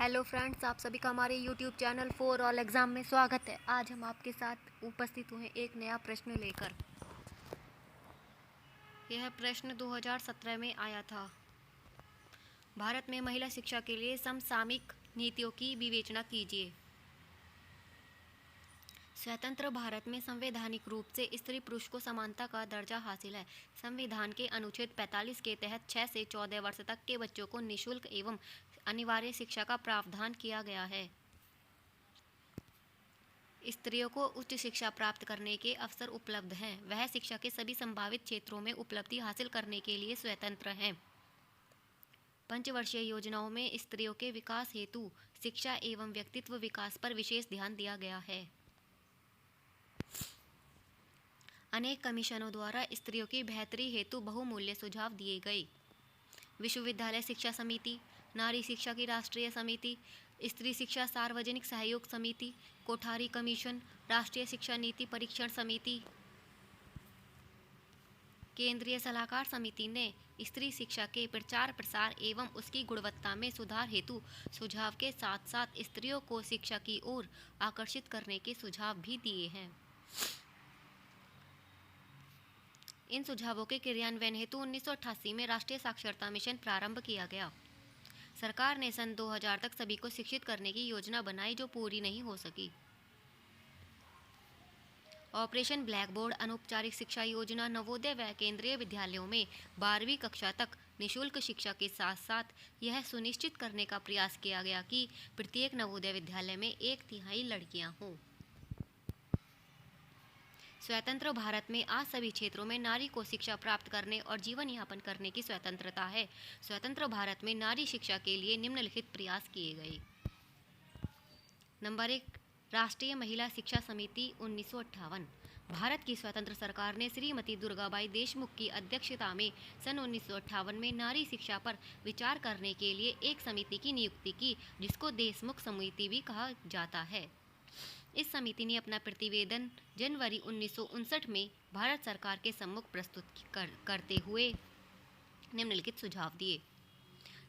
Hello friends, आप सभी का हमारे YouTube channel for all exam में स्वागत है। आज हम आपके साथ उपस्थित हुए एक नया प्रश्न लेकर। यह प्रश्न 2017 में आया था। भारत में महिला शिक्षा के लिए समसामयिक नीतियों की विवेचना कीजिए। स्वतंत्र भारत में संवैधानिक रूप से स्त्री पुरुष को समानता का दर्जा हासिल है। संविधान के अनुच्छेद 45 के तहत 6 से 14 वर्ष तक के बच्चों को निःशुल्क एवं अनिवार्य शिक्षा का प्रावधान किया गया है। स्त्रियों को उच्च शिक्षा प्राप्त करने के अवसर उपलब्ध हैं। वह शिक्षा के सभी संभावित क्षेत्रों में उपलब्धि हासिल करने के लिए स्वतंत्र हैं। पंचवर्षीय योजनाओं में स्त्रियों के विकास हेतु शिक्षा एवं व्यक्तित्व विकास पर विशेष ध्यान दिया गया है। अनेक कमीशनों द्वारा स्त्रियों की बेहतरी हेतु बहुमूल्य सुझाव दिए गए। विश्वविद्यालय शिक्षा समिति, नारी शिक्षा की राष्ट्रीय समिति, स्त्री शिक्षा सार्वजनिक सहयोग समिति, कोठारी कमीशन, राष्ट्रीय शिक्षा नीति परीक्षण समिति, केंद्रीय सलाहकार समिति ने स्त्री शिक्षा के प्रचार प्रसार एवं उसकी गुणवत्ता में सुधार हेतु सुझाव के साथ साथ स्त्रियों को शिक्षा की ओर आकर्षित करने के सुझाव भी दिए हैं। इन सुझावों के क्रियान्वयन हेतु 1988 में राष्ट्रीय साक्षरता मिशन प्रारंभ किया गया। सरकार ने सन 2000 तक सभी को शिक्षित करने की योजना बनाई, जो पूरी नहीं हो सकी। ऑपरेशन ब्लैक बोर्ड अनौपचारिक शिक्षा योजना नवोदय व केंद्रीय विद्यालयों में 12वीं कक्षा तक निःशुल्क शिक्षा के साथ साथ यह सुनिश्चित करने का प्रयास किया गया कि प्रत्येक नवोदय विद्यालय में 1/3 लड़कियां हों। स्वतंत्र भारत में आज सभी क्षेत्रों में नारी को शिक्षा प्राप्त करने और जीवन यापन करने की स्वतंत्रता है। स्वतंत्र भारत में नारी शिक्षा के लिए निम्नलिखित प्रयास किए गए। नंबर 1, राष्ट्रीय महिला शिक्षा समिति 1958। भारत की स्वतंत्र सरकार ने श्रीमती दुर्गाबाई देशमुख की अध्यक्षता में सन 1958 में नारी शिक्षा पर विचार करने के लिए एक समिति की नियुक्ति की, जिसको देशमुख समिति भी कहा जाता है। इस समिति ने अपना प्रतिवेदन जनवरी 1959 में भारत सरकार के सम्मुख प्रस्तुत करते हुए निम्नलिखित सुझाव दिए।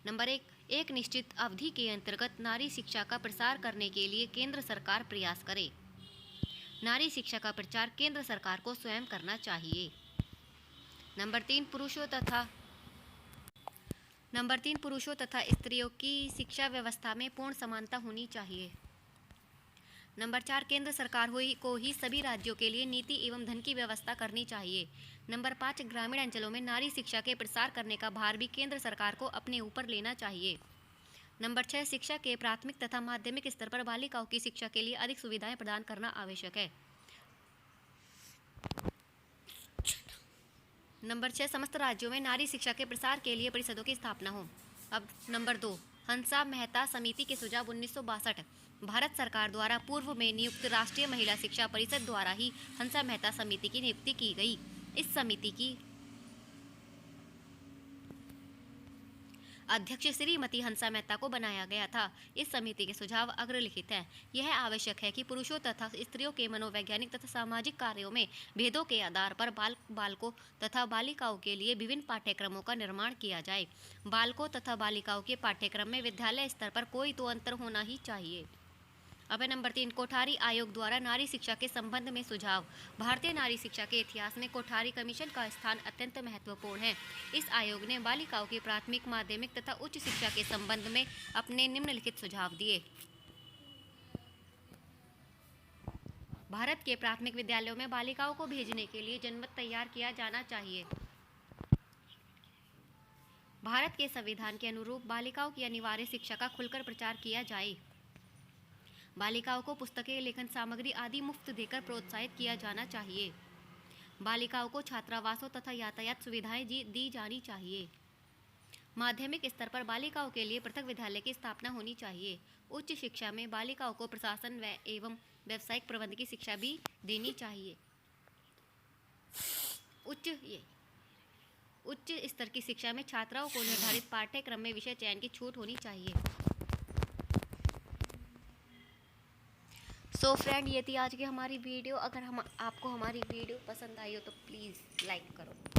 नंबर 1, एक निश्चित अवधि के अंतर्गत नारी शिक्षा का प्रसार करने के लिए केंद्र सरकार प्रयास करे। नारी शिक्षा का प्रचार केंद्र सरकार को स्वयं करना चाहिए। नंबर 3, पुरुषों तथा स्त्रियों की शिक्षा व्यवस्था में पूर्ण समानता होनी चाहिए। नंबर 4, केंद्र सरकार को ही सभी राज्यों के लिए नीति एवं धन की व्यवस्था करनी चाहिए। नंबर 5, ग्रामीण अंचलों में नारी शिक्षा के प्रसार करने का भार भी केंद्र सरकार को अपने ऊपर लेना चाहिए। नंबर 6, शिक्षा के प्राथमिक तथा माध्यमिक स्तर पर बालिकाओं की शिक्षा के लिए अधिक सुविधाएं प्रदान करना आवश्यक है। नंबर 6, समस्त राज्यों में नारी शिक्षा के प्रसार के लिए परिषदों की स्थापना हो। अब नंबर 2, हंसा मेहता समिति के सुझाव 1962। भारत सरकार द्वारा पूर्व में नियुक्त राष्ट्रीय महिला शिक्षा परिषद द्वारा ही हंसा मेहता समिति की नियुक्ति की गई। इस समिति की अध्यक्ष श्रीमती हंसा मेहता को बनाया गया था। इस समिति के सुझाव अग्रलिखित हैं। यह आवश्यक है कि पुरुषों तथा स्त्रियों के मनोवैज्ञानिक तथा सामाजिक कार्यों में भेदों के आधार पर बालकों तथा बालिकाओं के लिए विभिन्न पाठ्यक्रमों का निर्माण किया जाए। बालकों तथा बालिकाओं के पाठ्यक्रम में विद्यालय स्तर पर कोई तो अंतर होना ही चाहिए। अब नंबर 3, कोठारी आयोग द्वारा नारी शिक्षा के संबंध में सुझाव। भारतीय नारी शिक्षा के इतिहास में कोठारी कमीशन का स्थान अत्यंत महत्वपूर्ण है। इस आयोग ने बालिकाओं की प्राथमिक, माध्यमिक तथा उच्च शिक्षा के संबंध में अपने निम्नलिखित सुझाव दिए। भारत के प्राथमिक विद्यालयों में बालिकाओं को भेजने के लिए जनमत तैयार किया जाना चाहिए। भारत के संविधान के अनुरूप बालिकाओं की अनिवार्य शिक्षा का खुलकर प्रचार किया जाए। बालिकाओं को पुस्तकें, लेखन सामग्री आदि मुफ्त देकर प्रोत्साहित किया जाना चाहिए। बालिकाओं को छात्रावासों तथा यातायात सुविधाएं दी जानी चाहिए। माध्यमिक स्तर पर बालिकाओं के लिए पृथक विद्यालय की स्थापना होनी चाहिए। उच्च शिक्षा में बालिकाओं को प्रशासन एवं व्यावसायिक प्रबंध की शिक्षा भी देनी चाहिए। उच्च स्तर की शिक्षा में छात्राओं को निर्धारित पाठ्यक्रम में विषय चयन की छूट होनी चाहिए। सो फ्रेंड, ये थी आज की हमारी वीडियो। अगर आपको हमारी वीडियो पसंद आई हो तो प्लीज़ लाइक करो।